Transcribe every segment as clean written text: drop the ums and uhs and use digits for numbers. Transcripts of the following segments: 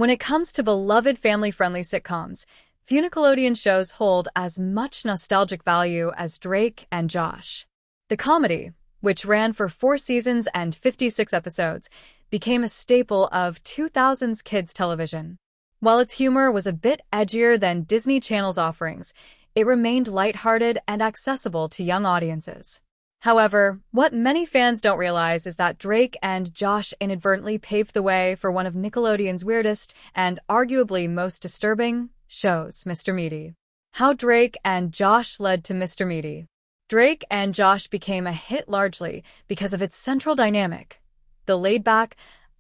When it comes to beloved family-friendly sitcoms, few Nickelodeon shows hold as much nostalgic value as Drake and Josh. The comedy, which ran for 4 seasons and 56 episodes, became a staple of 2000s kids television. While its humor was a bit edgier than Disney Channel's offerings, it remained lighthearted and accessible to young audiences. However, what many fans don't realize is that Drake and Josh inadvertently paved the way for one of Nickelodeon's weirdest and arguably most disturbing shows, Mr. Meaty. How Drake and Josh led to Mr. Meaty. Drake and Josh became a hit largely because of its central dynamic: the laid-back,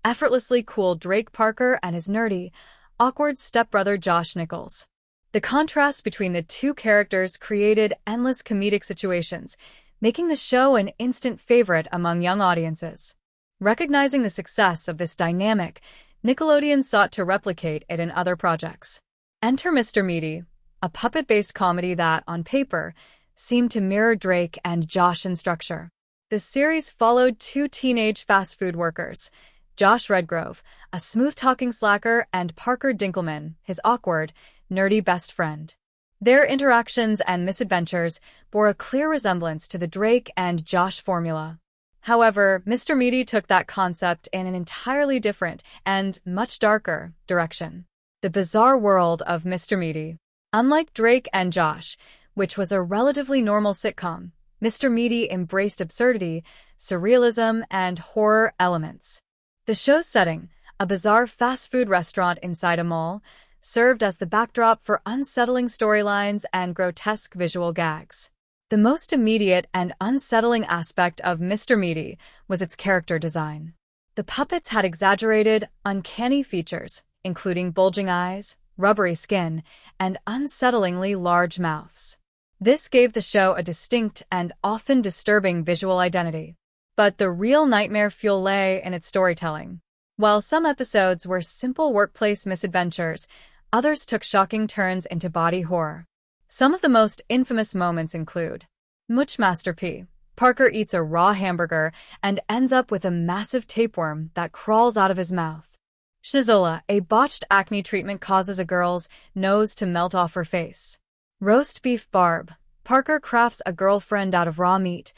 effortlessly cool Drake Parker and his nerdy, awkward stepbrother Josh Nichols. The contrast between the two characters created endless comedic situations, making the show an instant favorite among young audiences. Recognizing the success of this dynamic, Nickelodeon sought to replicate it in other projects. Enter Mr. Meaty, a puppet-based comedy that, on paper, seemed to mirror Drake and Josh in structure. The series followed 2 teenage fast food workers, Josh Redgrove, a smooth-talking slacker, and Parker Dinkelman, his awkward, nerdy best friend. Their interactions and misadventures bore a clear resemblance to the Drake and Josh formula. However, Mr. Meaty took that concept in an entirely different and much darker direction. The bizarre world of Mr. Meaty. Unlike Drake and Josh, which was a relatively normal sitcom, Mr. Meaty embraced absurdity, surrealism, and horror elements. The show's setting, a bizarre fast food restaurant inside a mall, served as the backdrop for unsettling storylines and grotesque visual gags. The most immediate and unsettling aspect of Mr. Meaty was its character design. The puppets had exaggerated, uncanny features, including bulging eyes, rubbery skin, and unsettlingly large mouths. This gave the show a distinct and often disturbing visual identity. But the real nightmare fuel lay in its storytelling. While some episodes were simple workplace misadventures, others took shocking turns into body horror. Some of the most infamous moments include Master P. Parker eats a raw hamburger and ends up with a massive tapeworm that crawls out of his mouth. Schnizola, a botched acne treatment causes a girl's nose to melt off her face. Roast beef Barb. Parker crafts a girlfriend out of raw meat,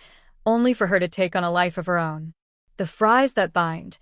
only for her to take on a life of her own. The Fries That Bind.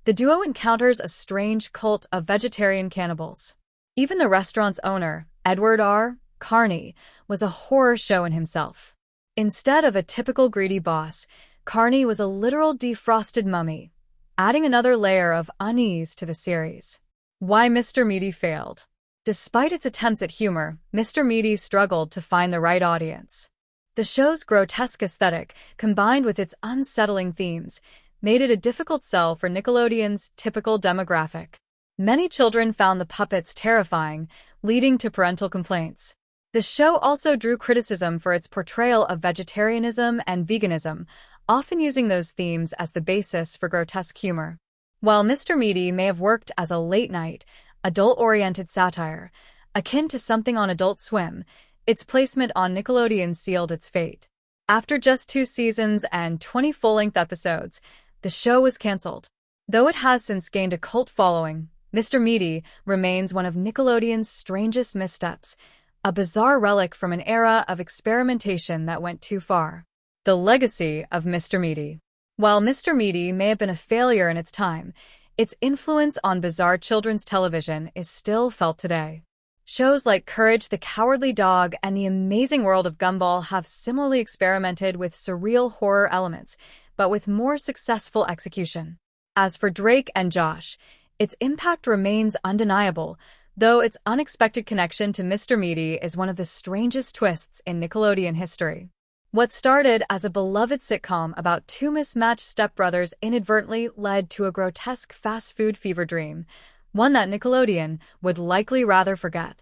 The duo encounters a strange cult of vegetarian cannibals. Even the restaurant's owner, Edward R. Carney, was a horror show in himself. Instead of a typical greedy boss, Carney was a literal defrosted mummy, adding another layer of unease to the series. Why Mr. Meaty failed. Despite its attempts at humor, Mr. Meaty struggled to find the right audience. The show's grotesque aesthetic, combined with its unsettling themes, made it a difficult sell for Nickelodeon's typical demographic. Many children found the puppets terrifying, leading to parental complaints. The show also drew criticism for its portrayal of vegetarianism and veganism, often using those themes as the basis for grotesque humor. While Mr. Meaty may have worked as a late-night, adult-oriented satire, akin to something on Adult Swim, its placement on Nickelodeon sealed its fate. After just 2 seasons and 20 full-length episodes, the show was canceled. Though it has since gained a cult following, Mr. Meaty remains one of Nickelodeon's strangest missteps, a bizarre relic from an era of experimentation that went too far. The legacy of Mr. Meaty. While Mr. Meaty may have been a failure in its time, its influence on bizarre children's television is still felt today. Shows like Courage the Cowardly Dog and The Amazing World of Gumball have similarly experimented with surreal horror elements, but with more successful execution. As for Drake and Josh, its impact remains undeniable, though its unexpected connection to Mr. Meaty is one of the strangest twists in Nickelodeon history. What started as a beloved sitcom about 2 mismatched stepbrothers inadvertently led to a grotesque fast food fever dream, one that Nickelodeon would likely rather forget.